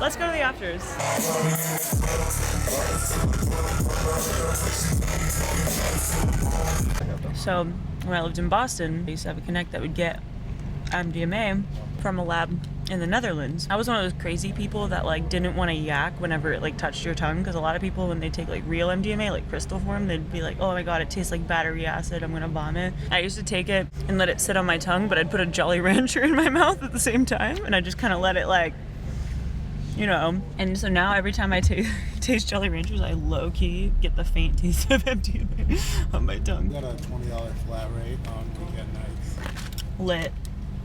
Let's go to the afters. So when I lived in Boston, I used to have a connect that would get MDMA from a lab in the Netherlands. I was one of those crazy people that like didn't want to yak whenever it like touched your tongue, because a lot of people when they take like real MDMA, like crystal form, they'd be like, oh my god, it tastes like battery acid, I'm gonna vomit. I used to take it and let it sit on my tongue, but I'd put a Jolly Rancher in my mouth at the same time, and I just kind of let it like, you know. And so now every time I taste Jolly Ranchers, I low-key get the faint taste of MDMA on my tongue. We got a $20 flat rate on weekend nights. Lit.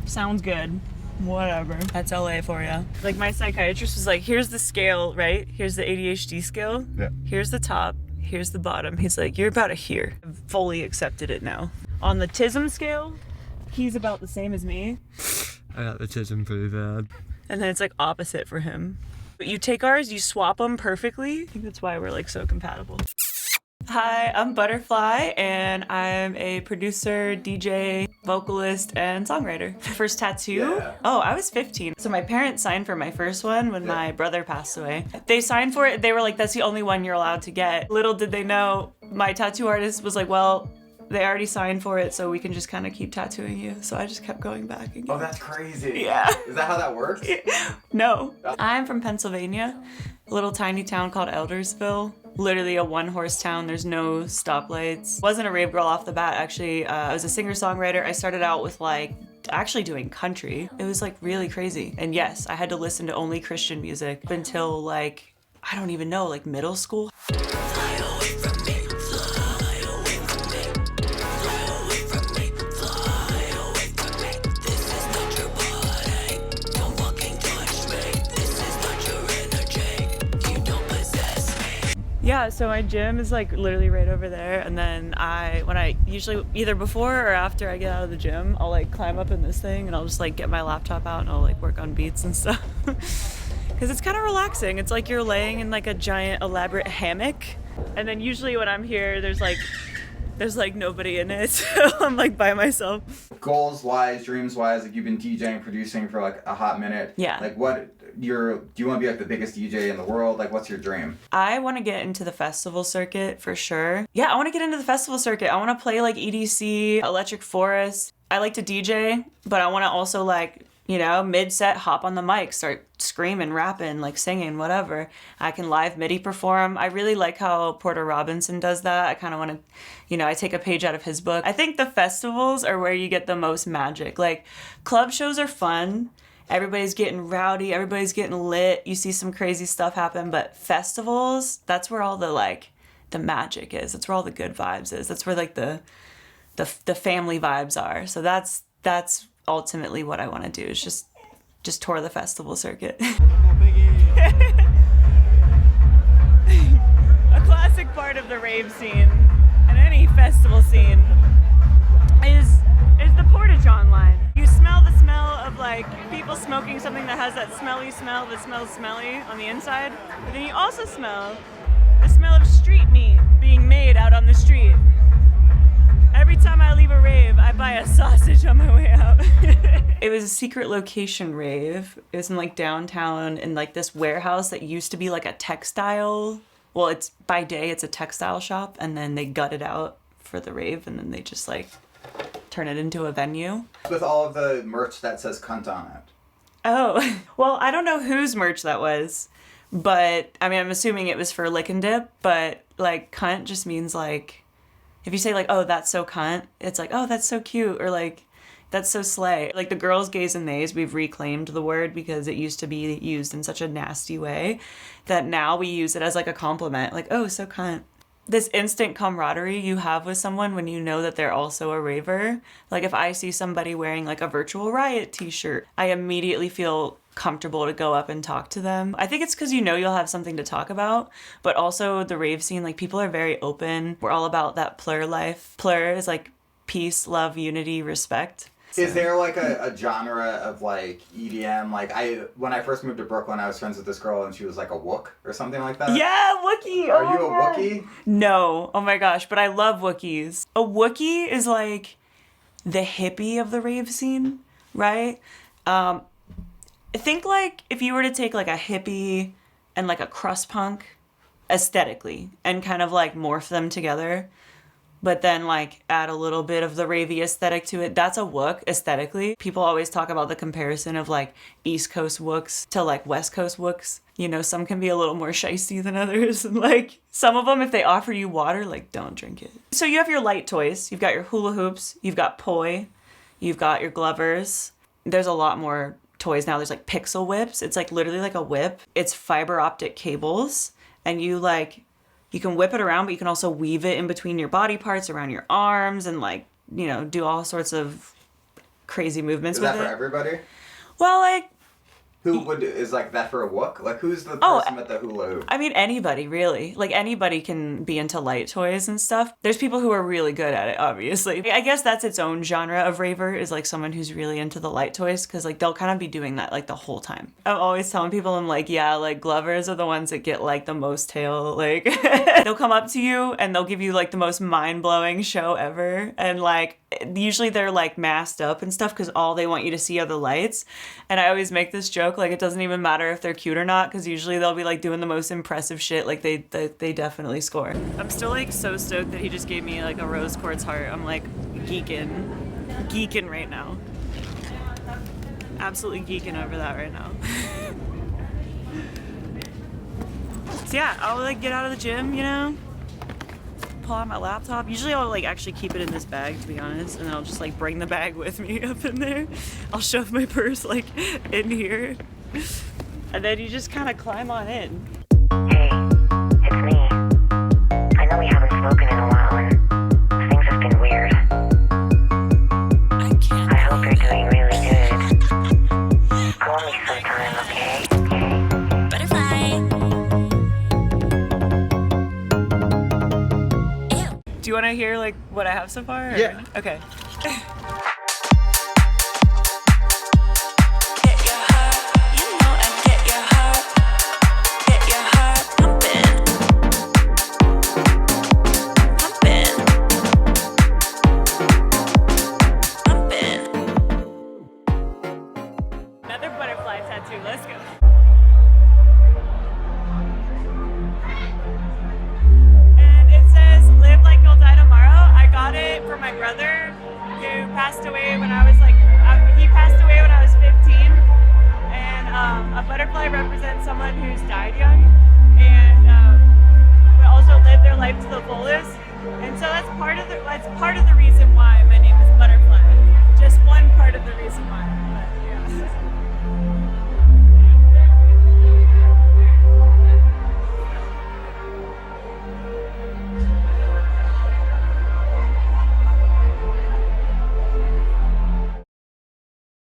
Sounds good. Whatever. That's LA for you. Like, my psychiatrist was like, here's the scale, right? Here's the ADHD scale. Yeah. Here's the top. Here's the bottom. He's like, you're about a here. I've fully accepted it now. On the TISM scale, he's about the same as me. I got the TISM pretty bad. And then it's like opposite for him. But you take ours, you swap them perfectly. I think that's why we're like so compatible. Hi, I'm Butterfly, and I'm a producer, DJ, vocalist, and songwriter. First tattoo? Yeah. Oh, I was 15. So my parents signed for my first one when my brother passed away. They signed for it. They were like, that's the only one you're allowed to get. Little did they know, my tattoo artist was like, well, they already signed for it, so we can just kind of keep tattooing you. So I just kept going back again. Oh, that's crazy. Yeah. Is that how that works? No. I'm from Pennsylvania, a little tiny town called Eldersville. Literally a one-horse town. There's no stoplights. Wasn't a rave girl off the bat, actually. I was a singer-songwriter. I started out with like actually doing country. It was like really crazy. And yes, I had to listen to only Christian music until like, I don't even know, like middle school. Yeah, so my gym is like literally right over there, and then when I usually either before or after I get out of the gym, I'll like climb up in this thing and I'll just like get my laptop out and I'll like work on beats and stuff. Because it's kind of relaxing. It's like you're laying in like a giant elaborate hammock, and then usually when I'm here, there's like nobody in it, so I'm like by myself. Goals wise, dreams wise, like you've been DJing, producing for like a hot minute. Yeah. Like do you want to be like the biggest DJ in the world? Like what's your dream? I want to get into the festival circuit for sure. Yeah, I want to get into the festival circuit. I want to play like EDC, Electric Forest. I like to DJ, but I want to also like, you know, mid-set hop on the mic, start screaming, rapping, like singing, whatever. I can live MIDI perform. I really like how Porter Robinson does that. I kind of want to, you know, I take a page out of his book. I think the festivals are where you get the most magic. Like, club shows are fun. Everybody's getting rowdy. Everybody's getting lit. You see some crazy stuff happen. But festivals, that's where all the, like, the magic is. That's where all the good vibes is. That's where, like, the family vibes are. So that's ultimately what I want to do, is just tour the festival circuit. A classic part of the rave scene and any festival scene is the porta-john line. You smell the smell of like people smoking something that has that smelly smell that smells smelly on the inside, but then you also smell the smell of street meat being made out on the street. Every time I leave a rave, I buy a sausage on my way out. It was a secret location rave. It was in like downtown in like this warehouse that used to be like a textile. Well, it's by day, it's a textile shop, and then they gut it out for the rave, and then they just like turn it into a venue. With all of the merch that says cunt on it. Oh, well, I don't know whose merch that was, but I mean, I'm assuming it was for Lick and Dip, but like cunt just means like, if you say like, oh, that's so cunt, it's like, oh, that's so cute, or like, that's so slay. Like the girls, gays, and theys, we've reclaimed the word because it used to be used in such a nasty way that now we use it as like a compliment, like, oh, so cunt. This instant camaraderie you have with someone when you know that they're also a raver. Like if I see somebody wearing like a Virtual Riot t-shirt, I immediately feel comfortable to go up and talk to them. I think it's because you know you'll have something to talk about, but also the rave scene, like people are very open. We're all about that plur life. Plur is like peace, love, unity, respect. Is there like a genre of like EDM? Like when I first moved to Brooklyn, I was friends with this girl and she was like a Wook or something like that. Yeah, Wookiee. Are you a Wookiee? No. Oh my gosh, but I love Wookiees. A Wookiee is like the hippie of the rave scene, right? think like if you were to take like a hippie and like a crust punk aesthetically and kind of like morph them together, but then like add a little bit of the ravey aesthetic to it, that's a wook aesthetically. People always talk about the comparison of like East Coast wooks to like West Coast wooks. You know, some can be a little more shisty than others. And like some of them, if they offer you water, like don't drink it. So you have your light toys. You've got your hula hoops. You've got poi. You've got your glovers. There's a lot more toys now. There's like pixel whips. It's like literally like a whip. It's fiber optic cables. And you can whip it around, but you can also weave it in between your body parts, around your arms, and like, you know, do all sorts of crazy movements with it. Is that for everybody? Well, like, Is like that for a wook? Like who's the person with the hula hoop? I mean, anybody really. Like anybody can be into light toys and stuff. There's people who are really good at it, obviously. I guess that's its own genre of raver, is like someone who's really into the light toys, because like they'll kind of be doing that like the whole time. I'm always telling people, I'm like, yeah, like glovers are the ones that get like the most tail. Like they'll come up to you and they'll give you like the most mind-blowing show ever. And like usually they're like masked up and stuff because all they want you to see are the lights. And I always make this joke, like it doesn't even matter if they're cute or not, because usually they'll be like doing the most impressive shit. Like they definitely score. I'm still like so stoked that he just gave me like a rose quartz heart. I'm like geeking right now. Absolutely geeking over that right now. So yeah, I'll like get out of the gym, you know, pull out my laptop. Usually I'll like actually keep it in this bag, to be honest, and then I'll just like bring the bag with me up in there. I'll shove my purse like in here, and then you just kind of climb on in. Hey, it's me. I know we haven't spoken in a while and things have been weird. I hope you're doing really good. Call me sometime, okay? Do you want to hear like what I have so far? Or? Yeah. Okay. Another butterfly tattoo. Let's go. And it says, "Live like you'll die tomorrow." I got it for my brother who passed away when I was like